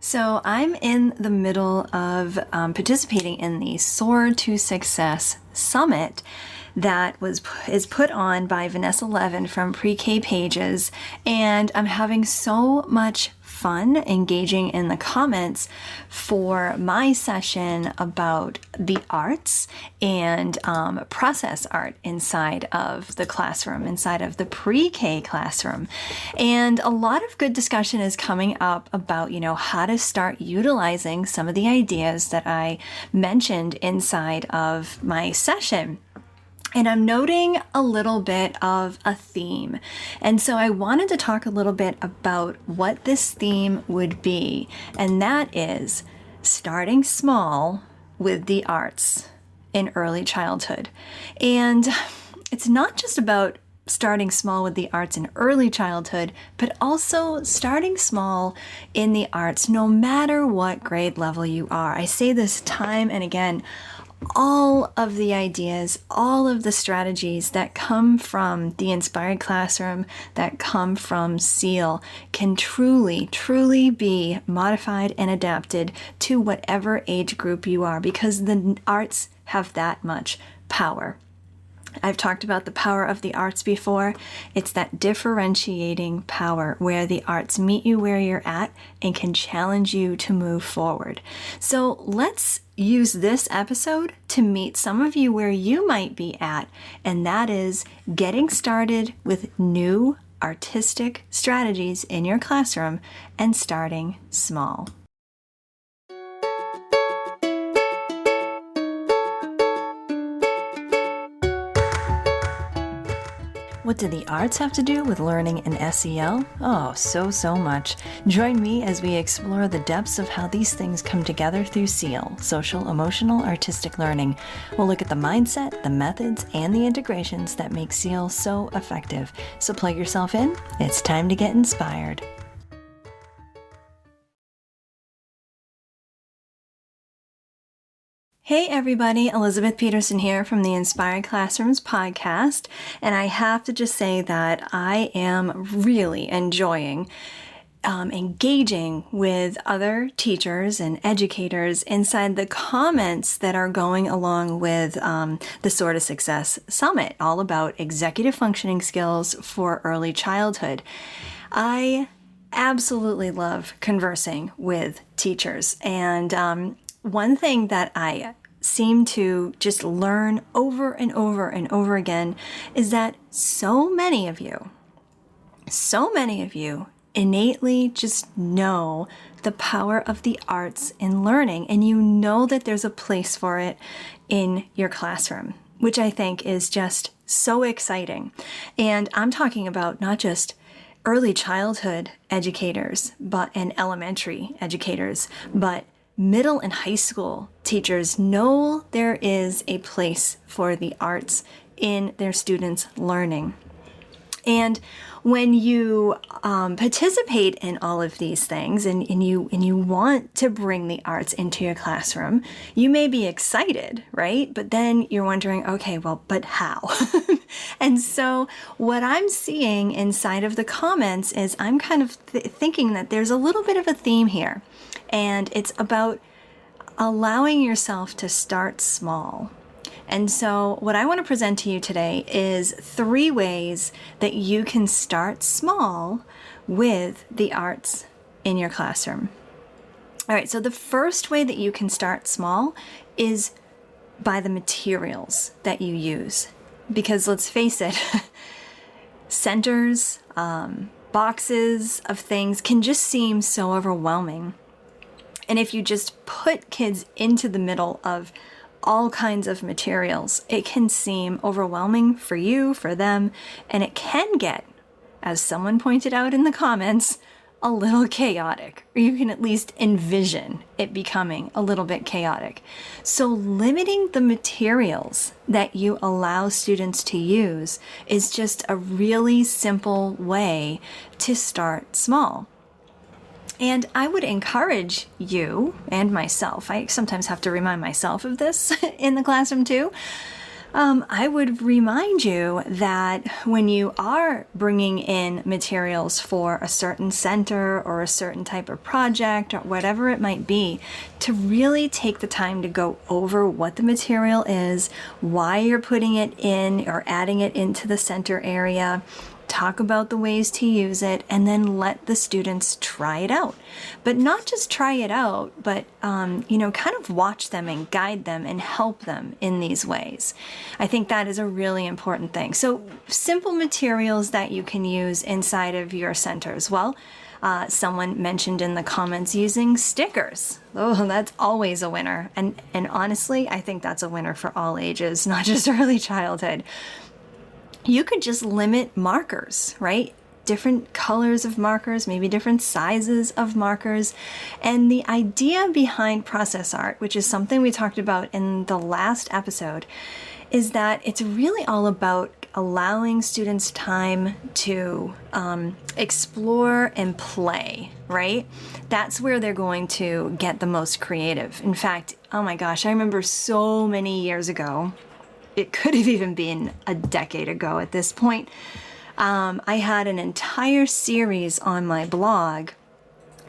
So I'm in the middle of participating in the Soar to Success Summit that is put on by Vanessa Levin from Pre-K Pages, and I'm having so much fun engaging in the comments for my session about the arts and process art inside of the classroom, inside of the pre-K classroom. And a lot of good discussion is coming up about, how to start utilizing some of the ideas that I mentioned inside of my session. And I'm noting a little bit of a theme. And so I wanted to talk a little bit about what this theme would be. And that is starting small with the arts in early childhood. And it's not just about starting small with the arts in early childhood, but also starting small in the arts, no matter what grade level you are. I say this time and again. All of the ideas, all of the strategies that come from the Inspired Classroom, that come from SEAL, can truly, truly be modified and adapted to whatever age group you are, because the arts have that much power. I've talked about the power of the arts before. It's that differentiating power where the arts meet you where you're at and can challenge you to move forward. So let's use this episode to meet some of you where you might be at, and that is getting started with new artistic strategies in your classroom and starting small. What do the arts have to do with learning in SEL? Oh, so much. Join me as we explore the depths of how these things come together through SEAL, social, emotional, artistic learning. We'll look at the mindset, the methods, and the integrations that make SEAL so effective. So plug yourself in. It's time to get inspired. Hey everybody, Elizabeth Peterson here from the Inspired Classrooms podcast, and I have to just say that I am really enjoying engaging with other teachers and educators inside the comments that are going along with the Soar to Success Summit, all about executive functioning skills for early childhood. I absolutely love conversing with teachers, and one thing that I seem to just learn over and over and over again is that so many of you innately just know the power of the arts in learning, and you know that there's a place for it in your classroom, which I think is just so exciting. And I'm talking about not just early childhood educators and elementary educators, but middle and high school teachers know there is a place for the arts in their students' learning. And when you participate in all of these things and you want to bring the arts into your classroom, you may be excited, right? But then you're wondering, okay, well, but how? And so what I'm seeing inside of the comments is I'm kind of thinking that there's a little bit of a theme here. And it's about allowing yourself to start small. And so what I want to present to you today is 3 ways that you can start small with the arts in your classroom. All right, so the first way that you can start small is by the materials that you use. Because let's face it, centers, boxes of things can just seem so overwhelming. And if you just put kids into the middle of all kinds of materials, it can seem overwhelming for you, for them, and it can get, as someone pointed out in the comments, a little chaotic, or you can at least envision it becoming a little bit chaotic. So limiting the materials that you allow students to use is just a really simple way to start small. And I would encourage you and myself, I sometimes have to remind myself of this in the classroom too, I would remind you that when you are bringing in materials for a certain center or a certain type of project or whatever it might be, to really take the time to go over what the material is, why you're putting it in or adding it into the center area, talk about the ways to use it, and then let the students try it out. But not just try it out, but, kind of watch them and guide them and help them in these ways. I think that is a really important thing. So simple materials that you can use inside of your centers. Well, someone mentioned in the comments using stickers. Oh, that's always a winner. And honestly, I think that's a winner for all ages, not just early childhood. You could just limit markers, right? Different colors of markers, maybe different sizes of markers. And the idea behind process art, which is something we talked about in the last episode, is that it's really all about allowing students time to explore and play, right? That's where they're going to get the most creative. In fact, oh my gosh, I remember so many years ago, it could have even been a decade ago at this point, I had an entire series on my blog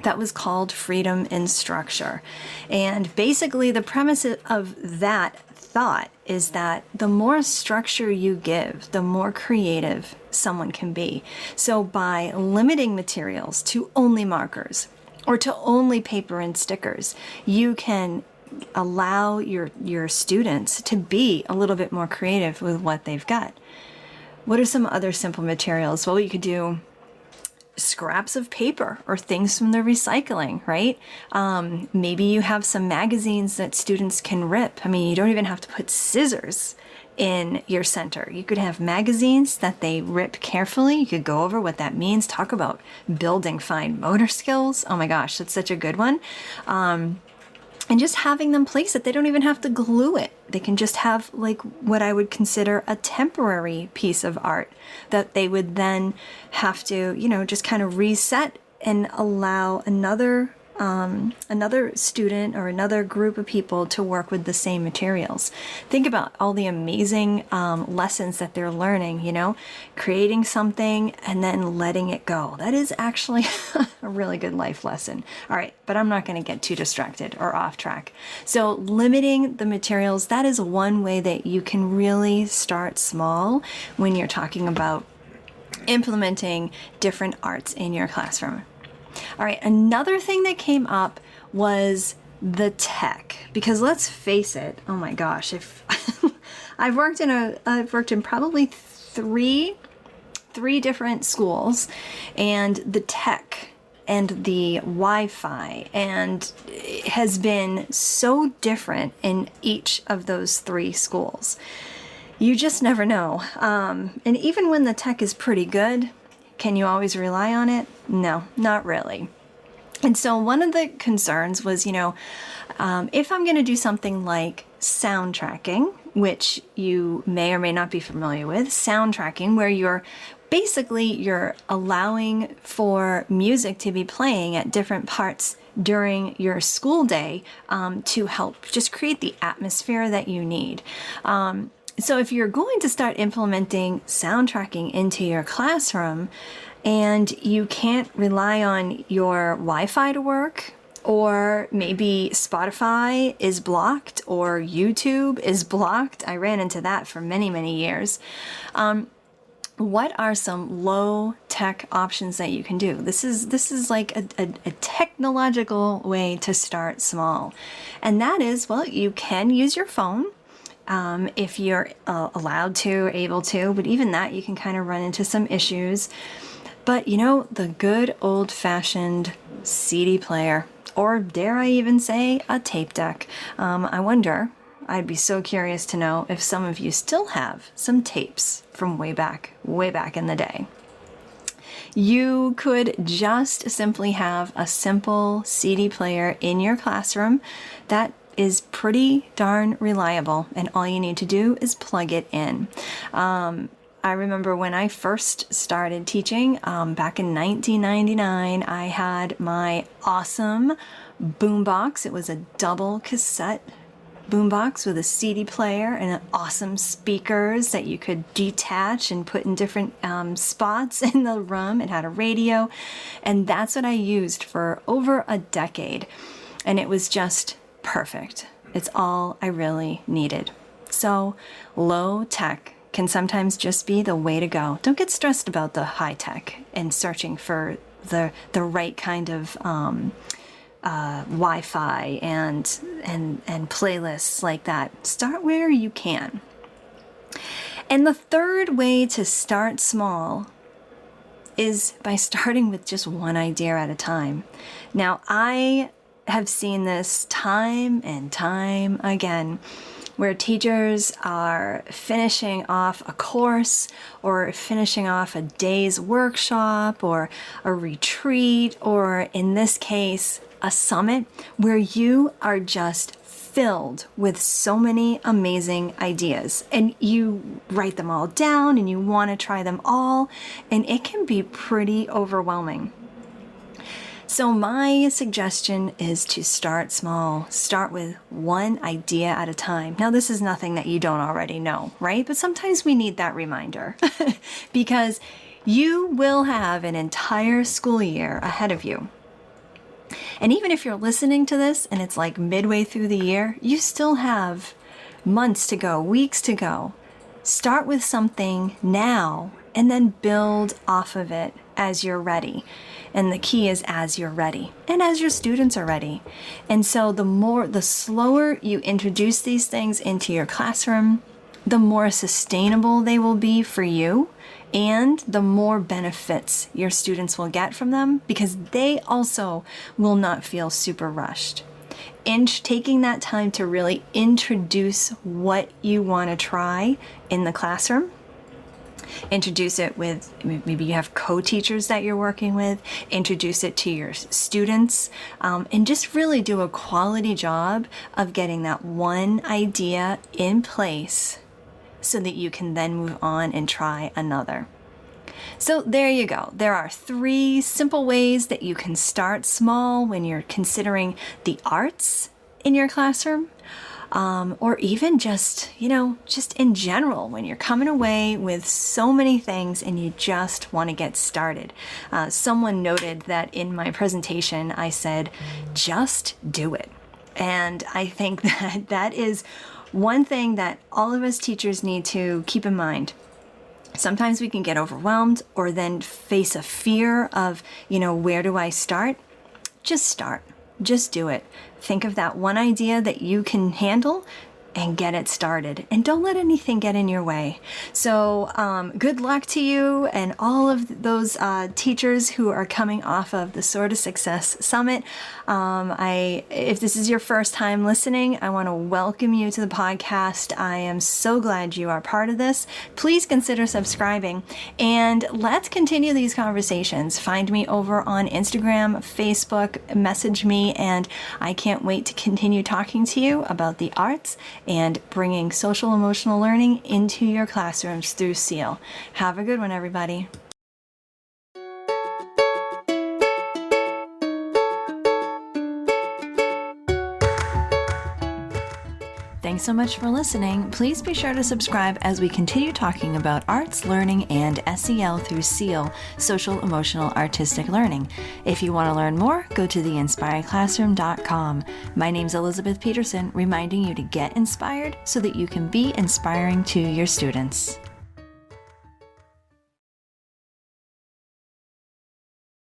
that was called Freedom in Structure. And basically the premise of that thought is that the more structure you give, the more creative someone can be. So by limiting materials to only markers or to only paper and stickers, you can allow your students to be a little bit more creative with what they've got. What are some other simple materials? Well, you could do scraps of paper or things from the recycling, right? Maybe you have some magazines that students can rip. I mean, you don't even have to put scissors in your center. You could have magazines that they rip carefully. You could go over what that means. Talk about building fine motor skills. Oh my gosh, that's such a good one. And just having them place it, they don't even have to glue it. They can just have like what I would consider a temporary piece of art that they would then have to, just kind of reset and allow another student or another group of people to work with the same materials. Think about all the amazing lessons that they're learning, creating something and then letting it go. That is actually a really good life lesson. All right, but I'm not going to get too distracted or off track. So limiting the materials, that is one way that you can really start small when you're talking about implementing different arts in your classroom. All right, another thing that came up was the tech, because let's face it, oh my gosh, if I've worked in probably three different schools, and the tech and the Wi-Fi and it has been so different in each of those three schools. You just never know. And even when the tech is pretty good, can you always rely on it? No, not really. And so one of the concerns was, if I'm going to do something like sound tracking, which you may or may not be familiar with, sound tracking, where you're allowing for music to be playing at different parts during your school day to help just create the atmosphere that you need. So if you're going to start implementing sound tracking into your classroom and you can't rely on your Wi-Fi to work, or maybe Spotify is blocked or YouTube is blocked, I ran into that for many, many years. What are some low tech options that you can do? This is like a technological way to start small. And that is, well, you can use your phone. If you're allowed to, able to, but even that you can kind of run into some issues. But the good old-fashioned CD player, or dare I even say a tape deck. I'd be so curious to know if some of you still have some tapes from way back in the day. You could just simply have a simple CD player in your classroom that is pretty darn reliable, and all you need to do is plug it in. I remember when I first started teaching back in 1999, I had my awesome boombox. It was a double cassette boombox with a CD player and awesome speakers that you could detach and put in different spots in the room. It had a radio, and that's what I used for over a decade, and it was just perfect. It's all I really needed. So low tech can sometimes just be the way to go. Don't get stressed about the high tech and searching for the right kind of Wi-Fi and playlists like that. Start where you can. And the third way to start small is by starting with just one idea at a time. Now, I have seen this time and time again, where teachers are finishing off a course or finishing off a day's workshop or a retreat, or in this case, a summit, where you are just filled with so many amazing ideas, and you write them all down and you want to try them all, and it can be pretty overwhelming. So my suggestion is to start small. Start with one idea at a time. Now, this is nothing that you don't already know, right? But sometimes we need that reminder because you will have an entire school year ahead of you. And even if you're listening to this and it's like midway through the year, you still have months to go, weeks to go. Start with something now and then build off of it as you're ready. And the key is as you're ready and as your students are ready. And so the slower you introduce these things into your classroom, the more sustainable they will be for you, and the more benefits your students will get from them, because they also will not feel super rushed. Taking that time to really introduce what you want to try in the classroom. Introduce it with, maybe you have co-teachers that you're working with, introduce it to your students, and just really do a quality job of getting that one idea in place so that you can then move on and try another. So there you go. There are 3 simple ways that you can start small when you're considering the arts in your classroom. Or even just in general, when you're coming away with so many things and you just want to get started. Someone noted that in my presentation, I said, just do it. And I think that is one thing that all of us teachers need to keep in mind. Sometimes we can get overwhelmed or then face a fear of, where do I start? Just start. Just do it. Think of that one idea that you can handle and get it started. And don't let anything get in your way. So good luck to you and all of those teachers who are coming off of the Soar to Success Summit. If this is your first time listening, I want to welcome you to the podcast. I am so glad you are part of this. Please consider subscribing and let's continue these conversations. Find me over on Instagram, Facebook, message me, and I can't wait to continue talking to you about the arts and bringing social emotional learning into your classrooms through SEAL. Have a good one, everybody. Thanks so much for listening. Please be sure to subscribe as we continue talking about arts, learning, and SEL through SEAL, Social, Emotional, Artistic Learning. If you want to learn more, go to theinspiredclassroom.com. My name's Elizabeth Peterson, reminding you to get inspired so that you can be inspiring to your students.